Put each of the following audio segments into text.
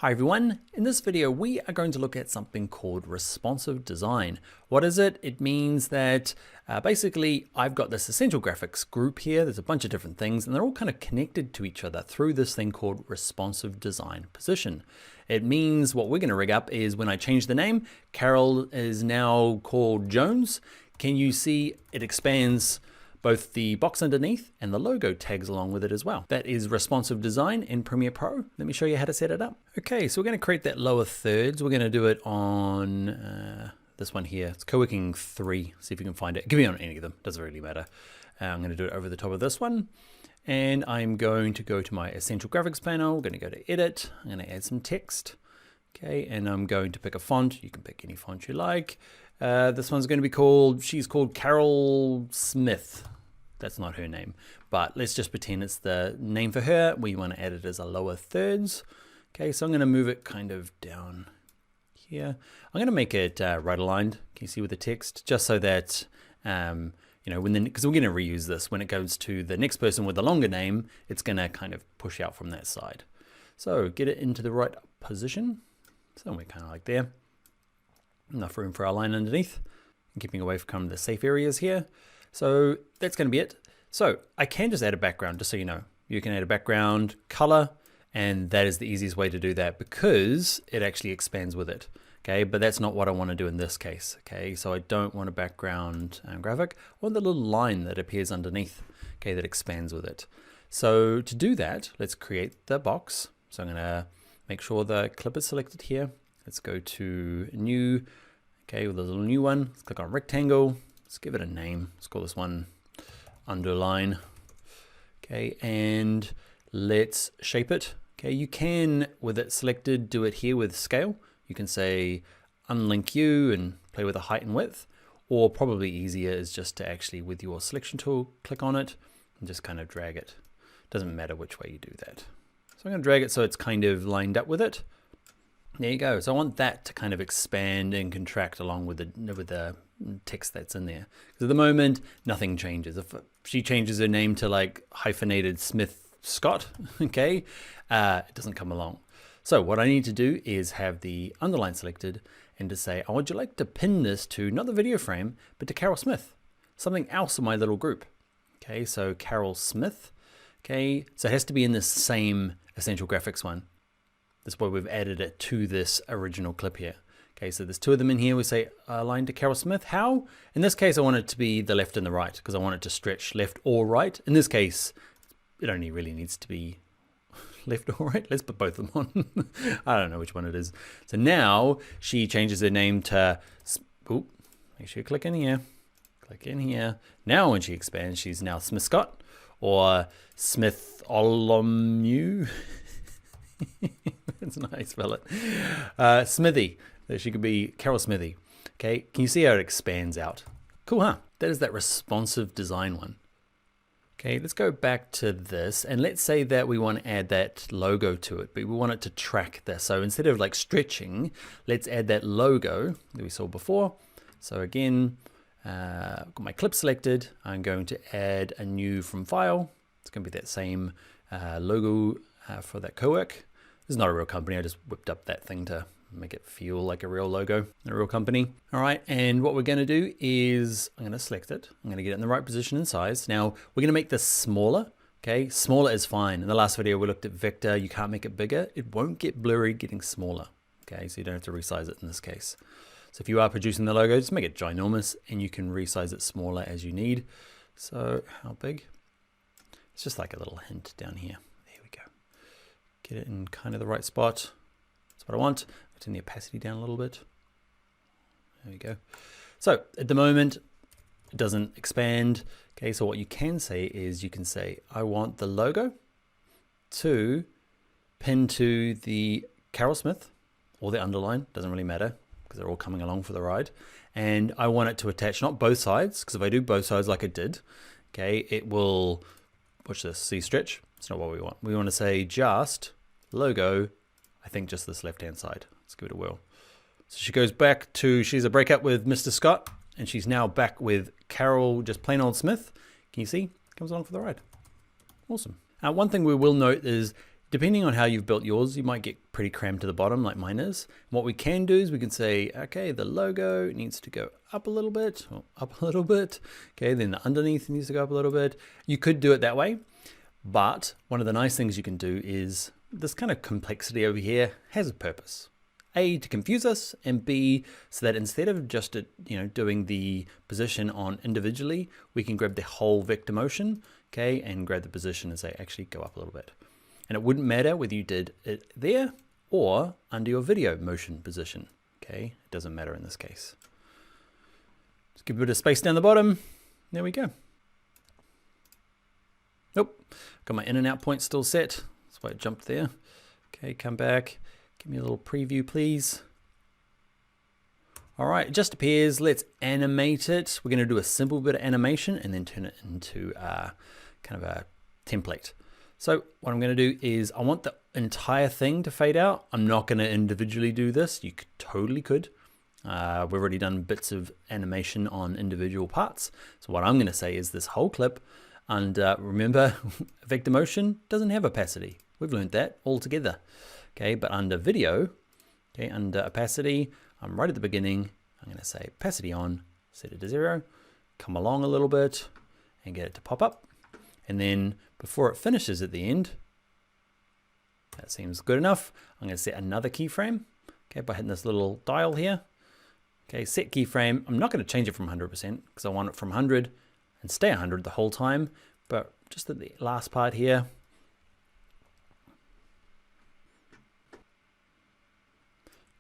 Hi everyone, in this video we are going to look at something called responsive design. What is it? It means that basically I've got this essential graphics group here, there's a bunch of different things and they're all kind of connected to each other through this thing called responsive design position. It means what we're going to rig up is when I change the name, Carol is now called Jones. Can you see it expands both the box underneath and the logo tags along with it as well. That is responsive design in Premiere Pro. Let me show you how to set it up. Okay, so we're going to create that lower thirds. We're going to do it on this one here. It's co-working 3. See if you can find it. It can be on any of them. Doesn't really matter. I'm going to do it over the top of this one. And I'm going to go to my Essential Graphics panel. We're going to go to Edit. I'm going to add some text. Okay, and I'm going to pick a font. You can pick any font you like. This one's going to be called, she's called Carol Smith. That's not her name, but let's just pretend it's the name for her. We want to add it as a lower thirds. Okay, so I'm going to move it kind of down here. I'm going to make it right aligned. Can you see with the text? Just so that, you know, because we're going to reuse this. When it goes to the next person with the longer name, it's going to kind of push out from that side. So get it into the right position. So we're kind of like there. Enough room for our line underneath, and keeping away from the safe areas here. So that's going to be it. So I can just add a background, just so you know. You can add a background color, and that is the easiest way to do that because it actually expands with it. Okay, but that's not what I want to do in this case. Okay, so I don't want a background graphic. I want the little line that appears underneath, okay, that expands with it. So to do that, let's create the box. So I'm going to make sure the clip is selected here. Let's go to new, okay, with a little new one. Let's click on rectangle. Let's give it a name. Let's call this one underline. Okay, and let's shape it. Okay, you can, with it selected, do it here with scale. You can say unlink you and play with the height and width, or probably easier is just to actually, with your selection tool, click on it and just kind of drag it. Doesn't matter which way you do that. So I'm going to drag it so it's kind of lined up with it. There you go. So I want that to kind of expand and contract along with the text that's in there. Because at the moment, nothing changes. If she changes her name to like hyphenated Smith Scott, okay, it doesn't come along. So what I need to do is have the underline selected and to say, I would you like to pin this to not the video frame, but to Carol Smith, something else in my little group. Okay, so Carol Smith. Okay, so it has to be in the same Essential Graphics one. That's why we've added it to this original clip here. Okay, so there's 2 of them in here. We say align to Carol Smith. How? In this case, I want it to be the left and the right because I want it to stretch left or right. In this case, it only really needs to be left or right. Let's put both of them on. I don't know which one it is. So now she changes her name to, oh, make sure you click in here. Click in here. Now when she expands, she's now Smith Scott or Smith Olomu. That's how I spell it. Smithy. She could be Carol Smithy. Okay, can you see how it expands out? Cool, huh? That is that responsive design one. Okay, let's go back to this and let's say that we want to add that logo to it, but we want it to track this. So instead of like stretching, let's add that logo that we saw before. So again, got my clip selected. I'm going to add a new from file. It's going to be that same logo for that co-work. This is not a real company. I just whipped up that thing to make it feel like a real logo, a real company. All right, and what we're going to do is I'm going to select it. I'm going to get it in the right position and size. Now we're going to make this smaller. Okay, smaller is fine. In the last video we looked at vector. You can't make it bigger. It won't get blurry getting smaller. Okay, so you don't have to resize it in this case. So if you are producing the logo, just make it ginormous and you can resize it smaller as you need. So how big? It's just like a little hint down here. Get it in kind of the right spot. That's what I want. Turn the opacity down a little bit. There we go. So at the moment, it doesn't expand. Okay, so what you can say is you can say, I want the logo to pin to the Carol Smith or the underline. Doesn't really matter because they're all coming along for the ride. And I want it to attach not both sides, because if I do both sides like it did, okay, it will, watch this, see stretch. It's not what we want. We want to say just logo, I think just this left-hand side. Let's give it a whirl. So she goes back to, she's a breakup with Mr. Scott, and she's now back with Carol, just plain old Smith. Can you see? Comes along for the ride. Awesome. One thing we will note is Depending on how you've built yours, you might get pretty crammed to the bottom like mine is. And what we can do is we can say, okay, the logo needs to go up a little bit, or up a little bit. Okay, then the underneath needs to go up a little bit. You could do it that way, but one of the nice things you can do is this kind of complexity over here has a purpose. A, to confuse us, and B, so that instead of just doing the position on individually, we can grab the whole vector motion, okay, and grab the position and say, actually go up a little bit. And it wouldn't matter whether you did it there or under your video motion position. Okay, it doesn't matter in this case. Just give a bit of space down the bottom. There we go. Nope, got my in and out point still set. That's why it jumped there. Okay, come back. Give me a little preview, please. All right, it just appears. Let's animate it. We're going to do a simple bit of animation and then turn it into kind of a template. So what I'm going to do is I want the entire thing to fade out. I'm not going to individually do this. You totally could. We've already done bits of animation on individual parts. So what I'm going to say is this whole clip, and remember, vector motion doesn't have opacity. We've learned that altogether. Okay, but under video, okay, under opacity, I'm right at the beginning. I'm going to say opacity on, set it to 0, come along a little bit and get it to pop up. And then before it finishes at the end, that seems good enough. I'm going to set another keyframe, okay, by hitting this little dial here. Okay, set keyframe. I'm not going to change it from 100% because I want it from 100 and stay 100 the whole time. But just at the last part here,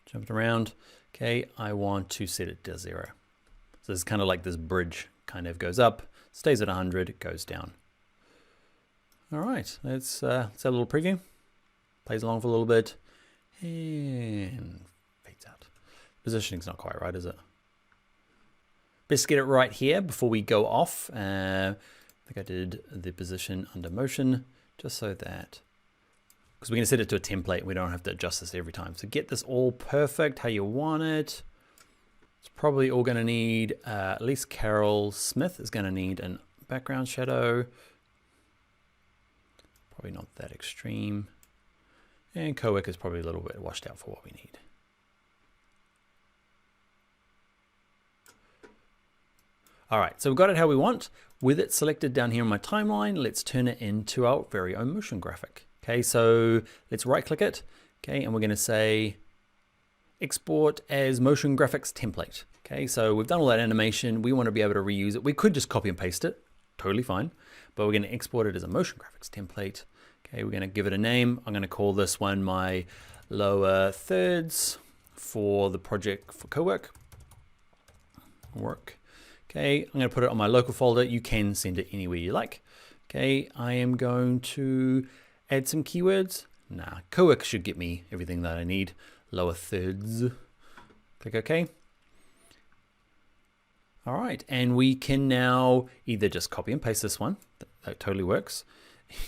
jumped around. Okay, I want to set it to 0. So it's kind of like this bridge kind of goes up, stays at 100, goes down. All right, let's have a little preview. Plays along for a little bit and fades out. Positioning's not quite right, is it? Best get it right here before we go off. I think I did the position under motion just so that, because we're going to set it to a template. We don't have to adjust this every time. So get this all perfect how you want it. It's probably all going to need, at least Carol Smith is going to need a background shadow. Probably not that extreme. And Cowick is probably a little bit washed out for what we need. All right, so we've got it how we want. With it selected down here on my timeline, let's turn it into our very own motion graphic. Okay, so let's right click it. Okay, and we're going to say export as motion graphics template. Okay, so we've done all that animation. We want to be able to reuse it. We could just copy and paste it, totally fine. But we're going to export it as a motion graphics template. Okay, we're going to give it a name. I'm going to call this one my lower thirds for the project for co-work. Okay, I'm going to put it on my local folder. You can send it anywhere you like. Okay, I am going to add some keywords. Nah, co-work should get me everything that I need. Lower thirds. Click OK. All right, and we can now either just copy and paste this one. That totally works.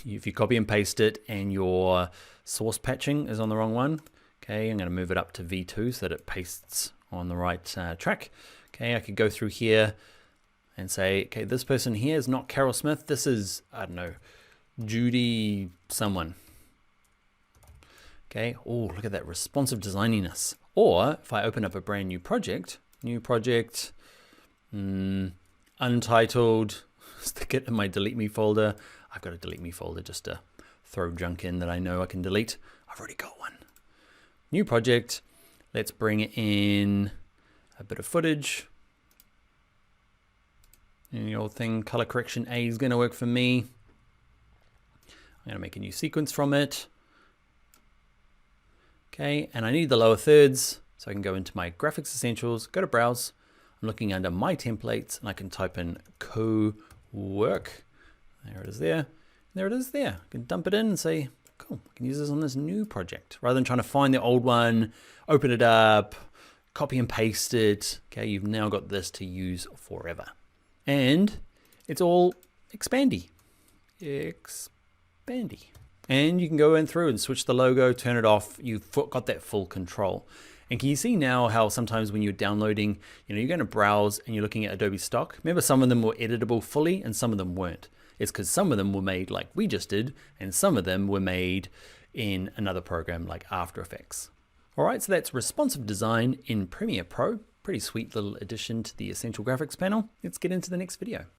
If you copy and paste it and your source patching is on the wrong one, okay, I'm going to move it up to V2 so that it pastes on the right track. Okay, I could go through here and say, okay, this person here is not Carol Smith. This is, I don't know, Judy someone. Okay, oh, look at that responsive designiness. Or if I open up a brand new project, untitled, stick it in my delete me folder. I've got a delete me folder just to throw junk in that I know I can delete. I've already got one. New project. Let's bring in a bit of footage. And the old thing, color correction A is going to work for me. I'm going to make a new sequence from it. Okay, and I need the lower thirds, so I can go into my graphics essentials, go to browse. I'm looking under my templates, and I can type in co-work. There it is there. There it is there. I can dump it in and say, cool, I can use this on this new project. Rather than trying to find the old one, open it up, copy and paste it. Okay, you've now got this to use forever. And it's all expandy. And you can go in through and switch the logo, turn it off. You've got that full control. And can you see now how sometimes when you're downloading, you're going to browse and you're looking at Adobe stock. Remember, some of them were editable fully and some of them weren't. It's because some of them were made like we just did, and some of them were made in another program like After Effects. All right, so that's responsive design in Premiere Pro. Pretty sweet little addition to the Essential Graphics panel. Let's get into the next video.